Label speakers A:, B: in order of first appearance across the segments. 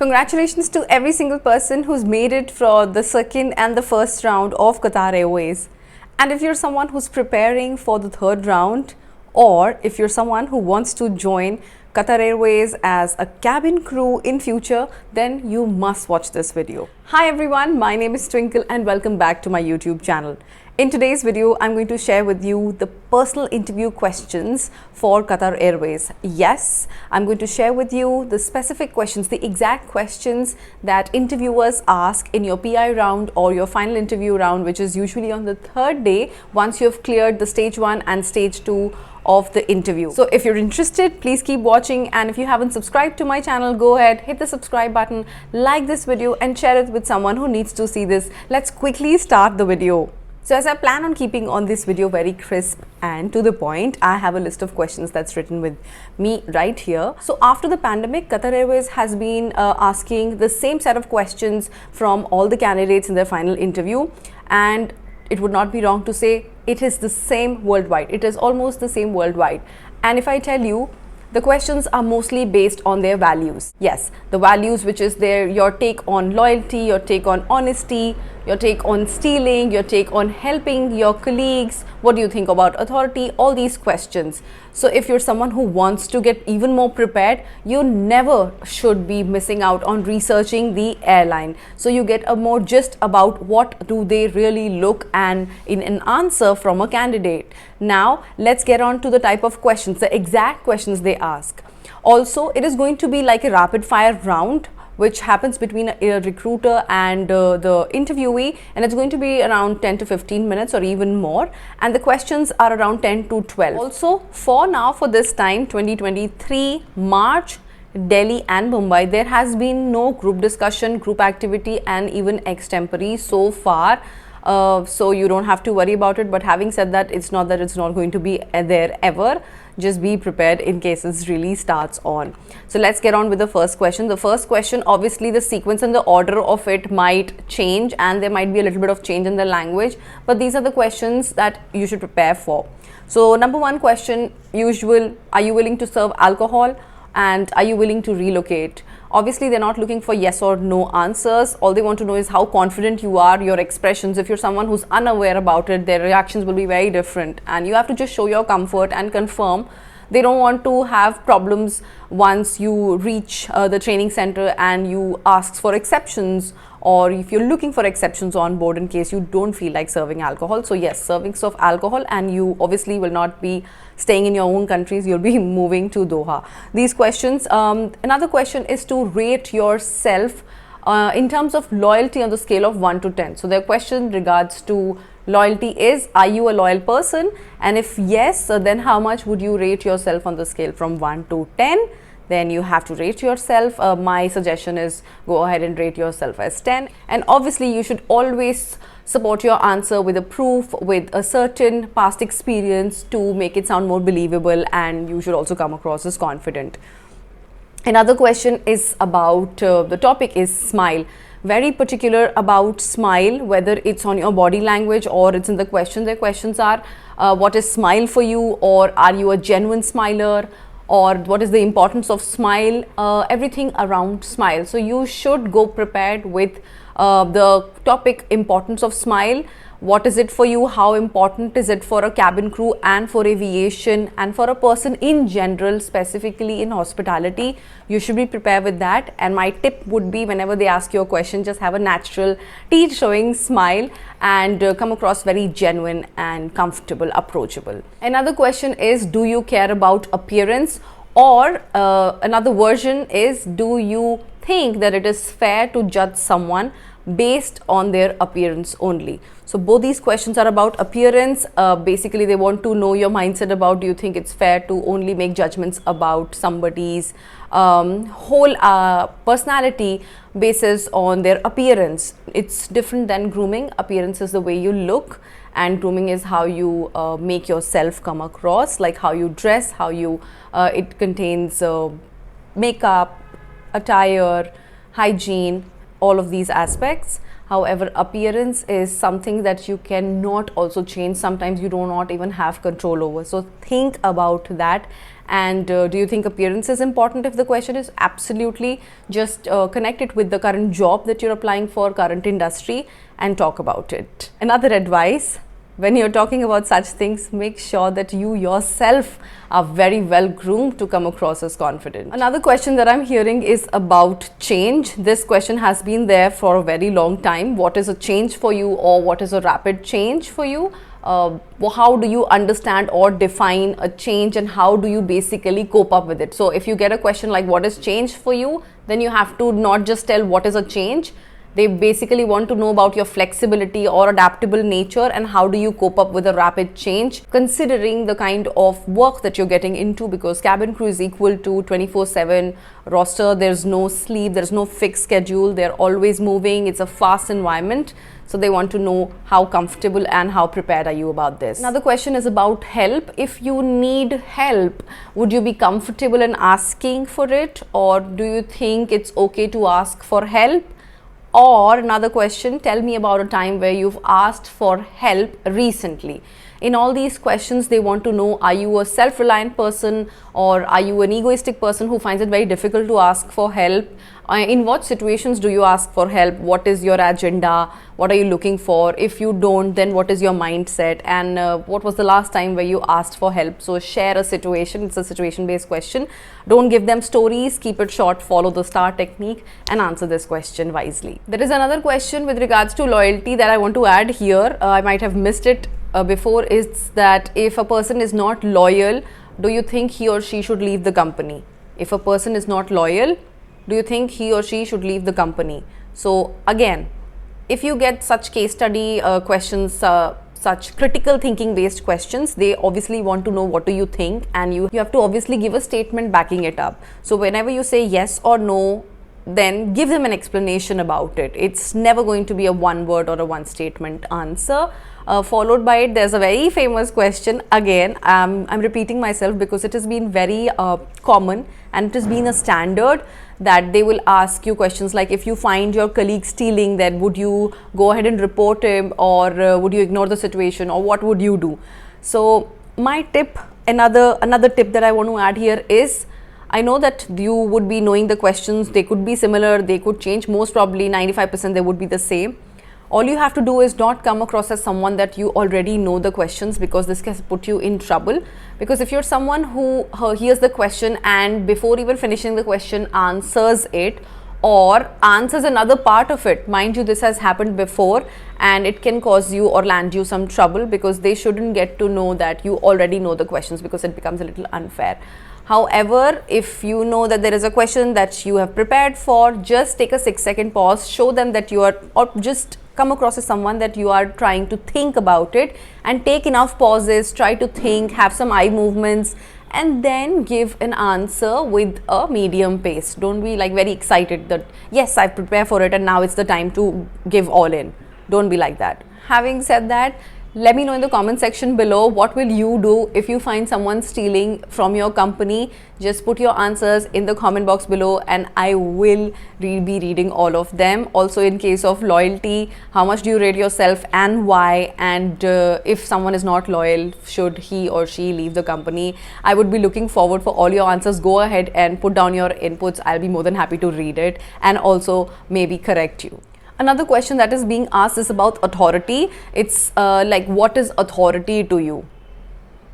A: Congratulations to every single person who's made it for the second and the first round of Qatar Airways. And if you're someone who's preparing for the third round, or if you're someone who wants to join Qatar Airways as a cabin crew in future, then you must watch this video. Hi everyone, my name is Twinkle and welcome back to my YouTube channel. In today's video, I'm going to share with you the personal interview questions for Qatar Airways. Yes, I'm going to share with you the specific questions, the exact questions that interviewers ask in your PI round or your final interview round, which is usually on the third day once you have cleared the stage 1 and stage 2 of the interview. So if you're interested, please keep watching, and if you haven't subscribed to my channel, go ahead, hit the subscribe button, like this video and share it with someone who needs to see this. Let's quickly start the video. So as I plan on keeping on this video very crisp and to the point, I have a list of questions that's written with me right here. So after the pandemic, Qatar Airways has been asking the same set of questions from all the candidates in their final interview, and it would not be wrong to say it is the same worldwide. It is almost the same worldwide. And if I tell you, the questions are mostly based on their values. Yes, the values, which is your take on loyalty, your take on honesty, your take on stealing, your take on helping your colleagues, what do you think about authority, all these questions. So if you're someone who wants to get even more prepared, you never should be missing out on researching the airline. So you get a more gist about what do they really look and in an answer from a candidate. Now let's get on to the type of questions, the exact questions they ask. Also, it is going to be like a rapid fire round which happens between a recruiter and the interviewee, and it's going to be around 10 to 15 minutes or even more, and the questions are around 10 to 12. Also, for now, for this time 2023 March, Delhi and Mumbai, there has been no group discussion, group activity and even extempore so far. So you don't have to worry about it, but having said that, it's not that it's not going to be there ever. Just be prepared in case it really starts on. So let's get on with the first question. The first question, obviously the sequence and the order of it might change and there might be a little bit of change in the language, but these are the questions that you should prepare for. So number one question, usual, are you willing to serve alcohol and are you willing to relocate? Obviously, they're not looking for yes or no answers. All they want to know is how confident you are, your expressions. If you're someone who's unaware about it, their reactions will be very different. And you have to just show your comfort and confirm. They don't want to have problems once you reach the training center and you ask for exceptions, or if you're looking for exceptions on board in case you don't feel like serving alcohol. So yes, servings of alcohol, and you obviously will not be staying in your own countries, you'll be moving to Doha. These questions, another question is to rate yourself in terms of loyalty on the scale of 1 to 10. So their question regards to loyalty is, are you a loyal person? And if yes, then how much would you rate yourself on the scale from 1 to 10? Then you have to rate yourself. My suggestion is go ahead and rate yourself as 10. And obviously you should always support your answer with a proof, with a certain past experience to make it sound more believable, and you should also come across as confident. Another question is about, the topic is smile. Very particular about smile, whether it's on your body language or it's in the question. Their questions are, what is smile for you, or are you a genuine smiler, or what is the importance of smile, everything around smile. So you should go prepared with the topic importance of smile. What is it for you? How important is it for a cabin crew and for aviation and for a person in general, specifically in hospitality? You should be prepared with that. And my tip would be, whenever they ask you a question, just have a natural teeth showing smile and come across very genuine and comfortable, approachable. Another question is, do you care about appearance? Or another version is, do you think that it is fair to judge someone based on their appearance only? So both these questions are about appearance. Basically they want to know your mindset about, do you think it's fair to only make judgments about somebody's whole personality basis on their appearance. It's different than grooming. Appearance is the way you look, and grooming is how you make yourself come across, like how you dress, how you it contains makeup, attire, hygiene, all of these aspects. However, appearance is something that you cannot also change. Sometimes you do not even have control over. So think about that. And do you think appearance is important? If the question is absolutely, just connect it with the current job that you're applying for, current industry, and talk about it. Another advice: when you're talking about such things, make sure that you yourself are very well groomed to come across as confident. Another question that I'm hearing is about change. This question has been there for a very long time. What is a change for you, or what is a rapid change for you? How do you understand or define a change, and how do you basically cope up with it? So if you get a question like what is change for you, then you have to not just tell what is a change. They basically want to know about your flexibility or adaptable nature, and how do you cope up with a rapid change, considering the kind of work that you're getting into, because cabin crew is equal to 24/7 roster. There's no sleep, there's no fixed schedule, they're always moving, it's a fast environment. So they want to know how comfortable and how prepared are you about this. Another question is about help. If you need help, would you be comfortable in asking for it, or do you think it's okay to ask for help? Or another question, tell me about a time where you've asked for help recently. In all these questions, they want to know, are you a self-reliant person, or are you an egoistic person who finds it very difficult to ask for help? In what situations do you ask for help? What is your agenda? What are you looking for? If you don't, then what is your mindset? And what was the last time where you asked for help? So share a situation. It's a situation-based question. Don't give them stories. Keep it short. Follow the STAR technique and answer this question wisely. There is another question with regards to loyalty that I want to add here. I might have missed it before. Is that if a person is not loyal, do you think he or she should leave the company? If a person is not loyal, do you think he or she should leave the company? So again, if you get such case study questions, such critical thinking based questions, they obviously want to know what do you think, and you have to obviously give a statement backing it up. So whenever you say yes or no, then give them an explanation about it. It's never going to be a one word or a one statement answer. Followed by it, there's a very famous question. Again, I'm repeating myself because it has been very common, and it has been a standard that they will ask you questions like, if you find your colleague stealing, then would you go ahead and report him, or would you ignore the situation, or what would you do? So my tip, another tip that I want to add here is, I know that you would be knowing the questions. They could be similar, they could change. Most probably 95% they would be the same. All you have to do is not come across as someone that you already know the questions, because this can put you in trouble. Because if you're someone who hears the question and before even finishing the question answers it, or answers another part of it, mind you, this has happened before, and it can cause you or land you some trouble, because they shouldn't get to know that you already know the questions, because it becomes a little unfair. However, if you know that there is a question that you have prepared for, just take a 6-second pause, show them that you are, or just come across as someone that you are trying to think about it, and take enough pauses, try to think, have some eye movements, and then give an answer with a medium pace. Don't be like very excited that yes, I've prepared for it and now it's the time to give all in. Don't be like that. Having said that, let me know in the comment section below, what will you do if you find someone stealing from your company? Just put your answers in the comment box below, and I will be reading all of them. Also, in case of loyalty, how much do you rate yourself and why? And if someone is not loyal, should he or she leave the company? I would be looking forward for all your answers. Go ahead and put down your inputs. I'll be more than happy to read it and also maybe correct you. Another question that is being asked is about authority. It's like, what is authority to you?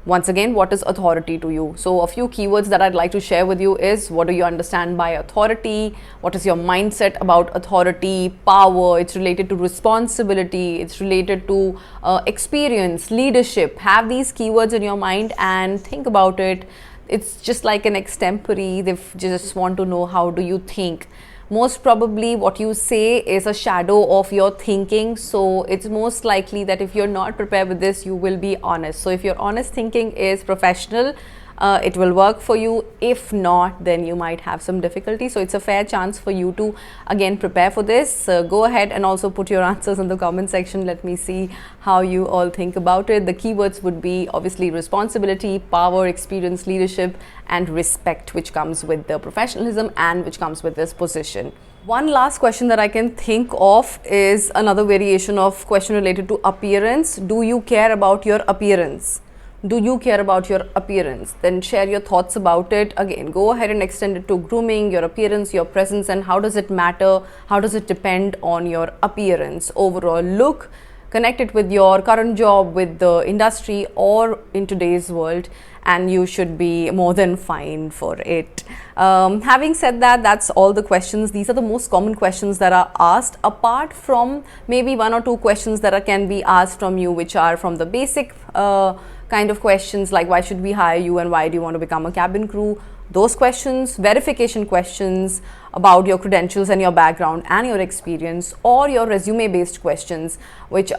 A: Once again, what is authority to you? So a few keywords that I'd like to share with you is, what do you understand by authority? What is your mindset about authority? Power, it's related to responsibility, it's related to experience, leadership. Have these keywords in your mind and think about it. It's just like an extempore. They just want to know, how do you think? Most probably what you say is a shadow of your thinking, so it's most likely that if you're not prepared with this, you will be honest. So if your honest thinking is professional, it will work for you. If not, then you might have some difficulty. So it's a fair chance for you to again prepare for this. Go ahead and also put your answers in the comment section. Let me see how you all think about it. The keywords would be obviously responsibility, power, experience, leadership, and respect, which comes with the professionalism and which comes with this position. One last question that I can think of is another variation of question related to appearance. Do you care about your appearance? Do you care about your appearance? Then share your thoughts about it. Again, go ahead and extend it to grooming, your appearance, your presence, and how does it matter? How does it depend on your appearance? Overall look, connect it with your current job, with the industry, or in today's world, and you should be more than fine for it. Having said that, that's all the questions. These are the most common questions that are asked, apart from maybe one or two questions that can be asked from you, which are from the basic kind of questions like why should we hire you and why do you want to become a cabin crew. Those questions, verification questions about your credentials and your background and your experience, or your resume based questions which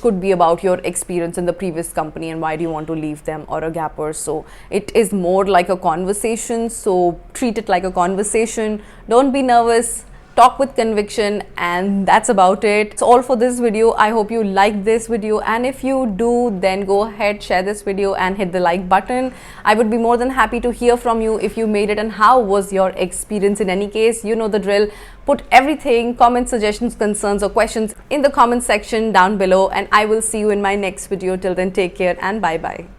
A: could be about your experience in the previous company and why do you want to leave them, or a gap or so. It is more like a conversation, so treat it like a conversation. Don't be nervous. Talk with conviction, and that's about it. It's all for this video. I hope you liked this video, and if you do, then go ahead, share this video and hit the like button. I would be more than happy to hear from you if you made it and how was your experience. In any case, you know the drill. Put everything, comments, suggestions, concerns or questions in the comment section down below, and I will see you in my next video. Till then, take care and bye bye.